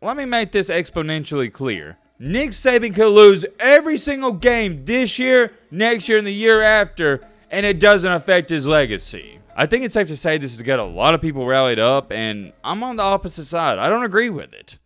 Let me make this exponentially clear. Nick Saban could lose every single game this year, next year, and the year after, and it doesn't affect his legacy. I think it's safe to say this has got a lot of people rallied up, and I'm on the opposite side. I don't agree with it.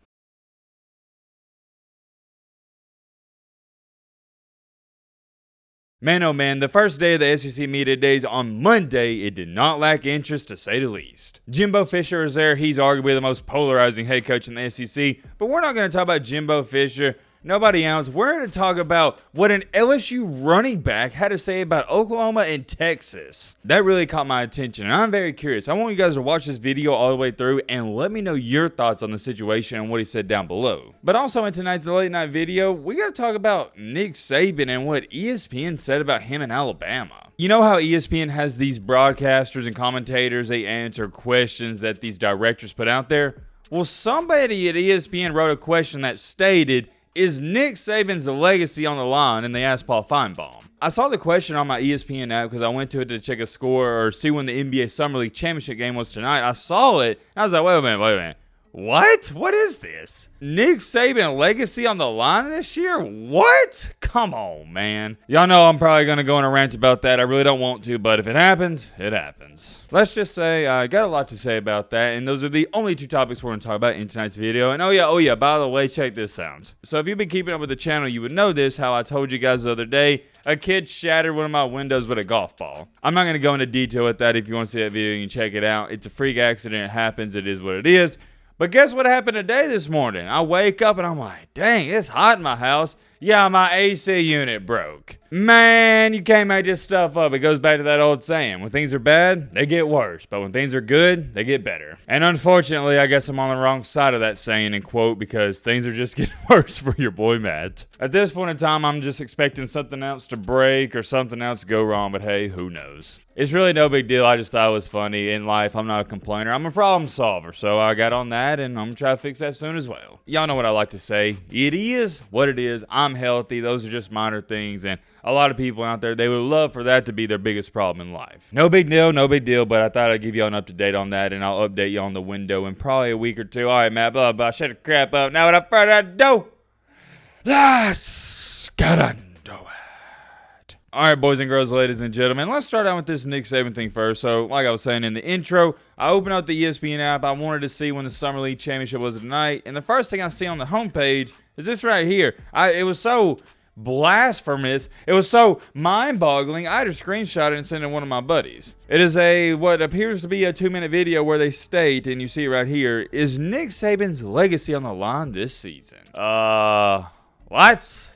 Man, oh man, the first day of the SEC Media Days on Monday, it did not lack interest to say the least. Jimbo Fisher is there. He's arguably the most polarizing head coach in the SEC, but we're not going to talk about Jimbo Fisher. Nobody else. We're going to talk about what an LSU running back had to say about Oklahoma and Texas. That really caught my attention, and I'm very curious. I want you guys to watch this video all the way through and let me know your thoughts on the situation and what he said down below. But also in tonight's late night video, we got to talk about Nick Saban and what ESPN said about him in Alabama. You know how ESPN has these broadcasters and commentators, they answer questions that these directors put out there? Well, somebody at ESPN wrote a question that stated, is Nick Saban's legacy on the line? And they asked Paul Finebaum. I saw the question on my ESPN app because I went to it to check a score or see when the NBA Summer League Championship game was tonight. I saw it, and I was like, wait a minute. What? What is this? Nick Saban legacy on the line this year? What? Come on, man. Y'all know I'm probably going to go on a rant about that. I really don't want to, but if it happens, it happens. Let's just say I got a lot to say about that, and those are the only two topics we're going to talk about in tonight's video. And oh yeah, by the way, check this out. So if you've been keeping up with the channel, you would know this, how I told you guys the other day, a kid shattered one of my windows with a golf ball. I'm not going to go into detail with that. If you want to see that video, you can check it out. It's a freak accident. It happens. It is what it is. But guess what happened today this morning? I wake up and I'm like, dang, it's hot in my house. Yeah, my AC unit broke. Man, you can't make this stuff up. It goes back to that old saying. When things are bad, they get worse. But when things are good, they get better. And unfortunately, I guess I'm on the wrong side of that saying and quote because things are just getting worse for your boy Matt. At this point in time, I'm just expecting something else to break or something else to go wrong. But hey, who knows? It's really no big deal. I just thought it was funny. In life, I'm not a complainer. I'm a problem solver. So I got on that and I'm going to try to fix that soon as well. Y'all know what I like to say. It is what it is. I'm healthy. Those are just minor things. And a lot of people out there, they would love for that to be their biggest problem in life. No big deal, but I thought I'd give you an up-to-date on that, and I'll update you on the window in probably a week or two. All right, Matt, blah, blah, shut the crap up. Now, without further ado, let's get into it. All right, boys and girls, ladies and gentlemen, let's start out with this Nick Saban thing first. So, like I was saying in the intro, I opened up the ESPN app. I wanted to see when the Summer League Championship was tonight, and the first thing I see on the homepage is this right here. It was so blasphemous. It was so mind-boggling. I had to screenshot it and send it to one of my buddies. It is what appears to be a 2-minute video where they state, and you see it right here, is Nick Saban's legacy on the line this season? What? What?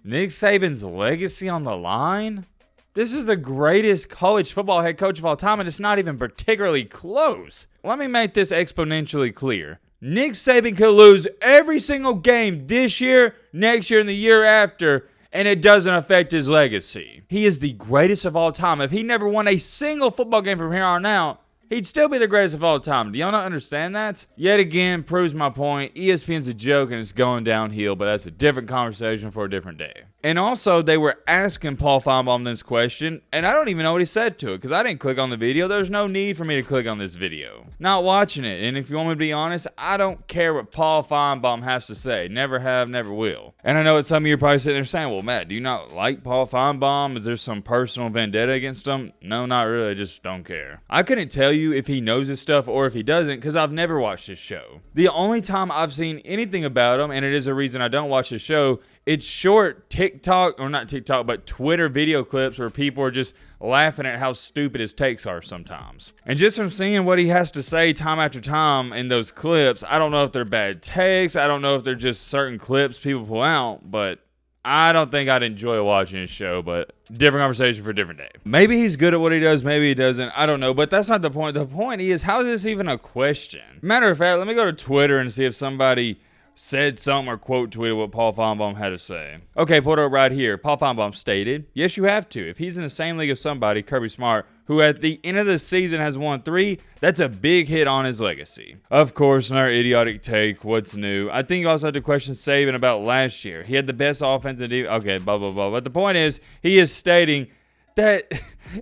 Nick Saban's legacy on the line? This is the greatest college football head coach of all time, and it's not even particularly close. Let me make this exponentially clear. Nick Saban could lose every single game this year, next year, and the year after, and it doesn't affect his legacy. He is the greatest of all time. If he never won a single football game from here on out, he'd still be the greatest of all time. Do y'all not understand that? Yet again, proves my point. ESPN's a joke and it's going downhill, but that's a different conversation for a different day. And also, they were asking Paul Finebaum this question, and I don't even know what he said to it because I didn't click on the video. There's no need for me to click on this video. Not watching it, and if you want me to be honest, I don't care what Paul Finebaum has to say. Never have, never will. And I know that some of you are probably sitting there saying, well, Matt, do you not like Paul Finebaum? Is there some personal vendetta against him? No, not really. I just don't care. I couldn't tell you if he knows his stuff or if he doesn't because I've never watched his show. The only time I've seen anything about him, and it is a reason I don't watch his show, it's short TikTok, or not TikTok, but Twitter video clips where people are just laughing at how stupid his takes are sometimes. And just from seeing what he has to say time after time in those clips, I don't know if they're bad takes. I don't know if they're just certain clips people pull out, but I don't think I'd enjoy watching his show, but different conversation for a different day. Maybe he's good at what he does, maybe he doesn't. I don't know, but that's not the point. The point is, how is this even a question? Matter of fact, let me go to Twitter and see if somebody said something or quote tweeted what Paul Finebaum had to say. Okay, put it up right here. Paul Finebaum stated, yes, you have to. If he's in the same league as somebody, Kirby Smart, who at the end of the season has won 3, that's a big hit on his legacy. Of course, another idiotic take. What's new? I think you also had to question Saban about last year. He had the best offense and defense. Okay, blah, blah, blah. But the point is, he is stating that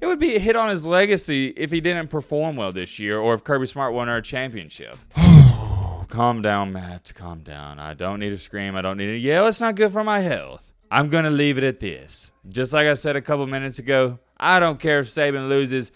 it would be a hit on his legacy if he didn't perform well this year or if Kirby Smart won our championship. calm down, Matt. Calm down. I don't need to scream. I don't need to yell. It's not good for my health. I'm going to leave it at this. Just like I said a couple minutes ago, I don't care if Saban loses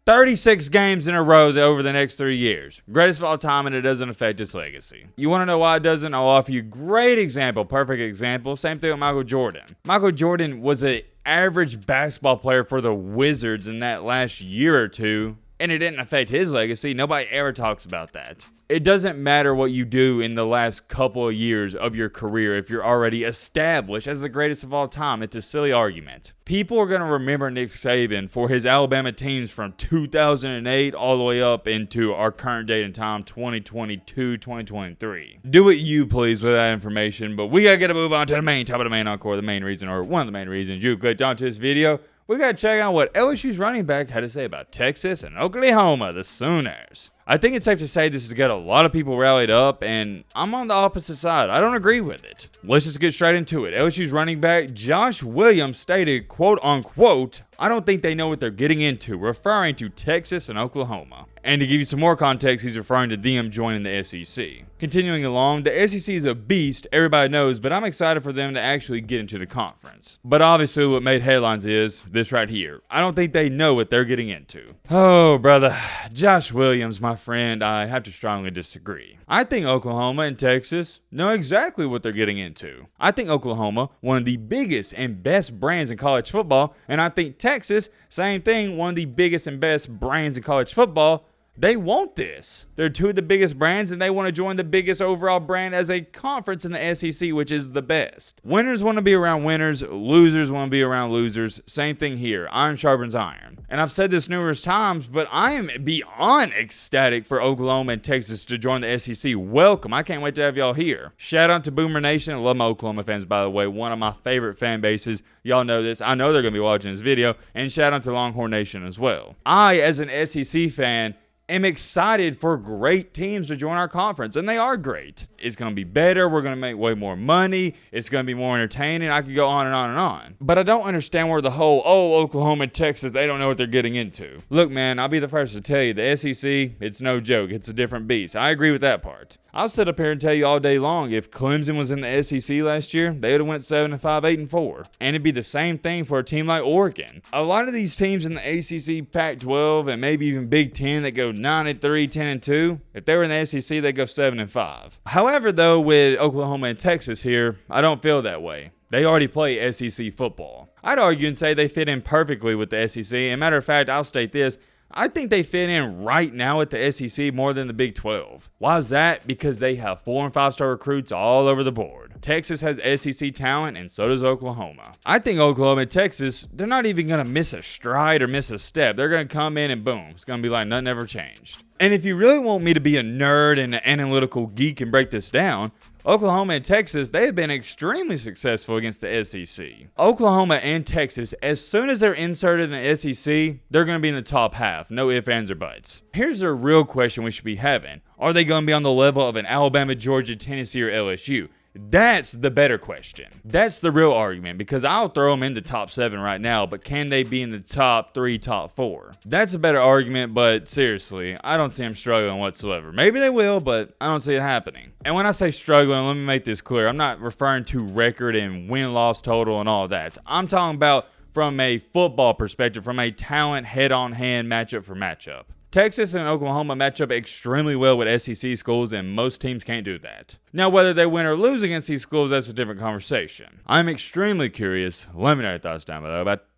36 games in a row over the next 3 years. Greatest of all time, and it doesn't affect his legacy. You want to know why it doesn't? I'll offer you a great example, perfect example. Same thing with Michael Jordan. Michael Jordan was an average basketball player for the Wizards in that last year or two, and it didn't affect his legacy. Nobody ever talks about that. It doesn't matter what you do in the last couple of years of your career if you're already established as the greatest of all time. It's a silly argument. People are going to remember Nick Saban for his Alabama teams from 2008 all the way up into our current date and time, 2022, 2023. Do what you please with that information, but we got to move on to the main top of the main encore, the main reason, or one of the main reasons you clicked onto this video. We got to check out what LSU's running back had to say about Texas and Oklahoma, the Sooners. I think it's safe to say this has got a lot of people rallied up, and I'm on the opposite side. I don't agree with it. Let's just get straight into it. LSU's running back Josh Williams stated, quote unquote, "I don't think they know what they're getting into," referring to Texas and Oklahoma. And to give you some more context, he's referring to them joining the SEC. Continuing along, the SEC is a beast, everybody knows, but I'm excited for them to actually get into the conference. But obviously what made headlines is this right here. I don't think they know what they're getting into. Oh, brother. Josh Williams, my friend, I have to strongly disagree. I think Oklahoma and Texas know exactly what they're getting into. I think Oklahoma, one of the biggest and best brands in college football, and I think Texas, same thing, one of the biggest and best brands in college football. They want this. They're two of the biggest brands, and they want to join the biggest overall brand as a conference in the SEC, which is the best. Winners want to be around winners. Losers want to be around losers. Same thing here. Iron sharpens iron. And I've said this numerous times, but I am beyond ecstatic for Oklahoma and Texas to join the SEC. Welcome. I can't wait to have y'all here. Shout out to Boomer Nation. I love my Oklahoma fans, by the way. One of my favorite fan bases. Y'all know this. I know they're going to be watching this video. And shout out to Longhorn Nation as well. I, as an SEC fan, am excited for great teams to join our conference, and they are great. It's going to be better. We're going to make way more money. It's going to be more entertaining. I could go on and on and on. But I don't understand where the whole, Oklahoma and Texas, they don't know what they're getting into. Look, man, I'll be the first to tell you, the SEC, it's no joke. It's a different beast. I agree with that part. I'll sit up here and tell you all day long, if Clemson was in the SEC last year, they would have went 7-5, 8-4. And it'd be the same thing for a team like Oregon. A lot of these teams in the ACC, Pac-12, and maybe even Big Ten that go 9-3, 10-2, if they were in the SEC, they'd go 7-5. However, though, with Oklahoma and Texas here, I don't feel that way. They already play SEC football. I'd argue and say they fit in perfectly with the SEC. And matter of fact, I'll state this. I think they fit in right now at the SEC more than the Big 12. Why is that? Because they have 4- and 5-star recruits all over the board. Texas has SEC talent, and so does Oklahoma. I think Oklahoma and Texas, they're not even going to miss a stride or miss a step. They're going to come in and boom. It's going to be like nothing ever changed. And if you really want me to be a nerd and an analytical geek and break this down, Oklahoma and Texas, they have been extremely successful against the SEC. Oklahoma and Texas, as soon as they're inserted in the SEC, they're going to be in the top half. No ifs, ands, or buts. Here's the real question we should be having. Are they going to be on the level of an Alabama, Georgia, Tennessee, or LSU? That's the better question. That's the real argument, because I'll throw them in the top 7 right now, but can they be in the top 3, top 4? That's a better argument, but seriously, I don't see them struggling whatsoever. Maybe they will, but I don't see it happening. And when I say struggling, let me make this clear. I'm not referring to record and win-loss total and all that. I'm talking about from a football perspective, from a talent head-on-hand matchup for matchup. Texas and Oklahoma match up extremely well with SEC schools, and most teams can't do that. Now, whether they win or lose against these schools, that's a different conversation. I'm extremely curious. Let me know your thoughts down below about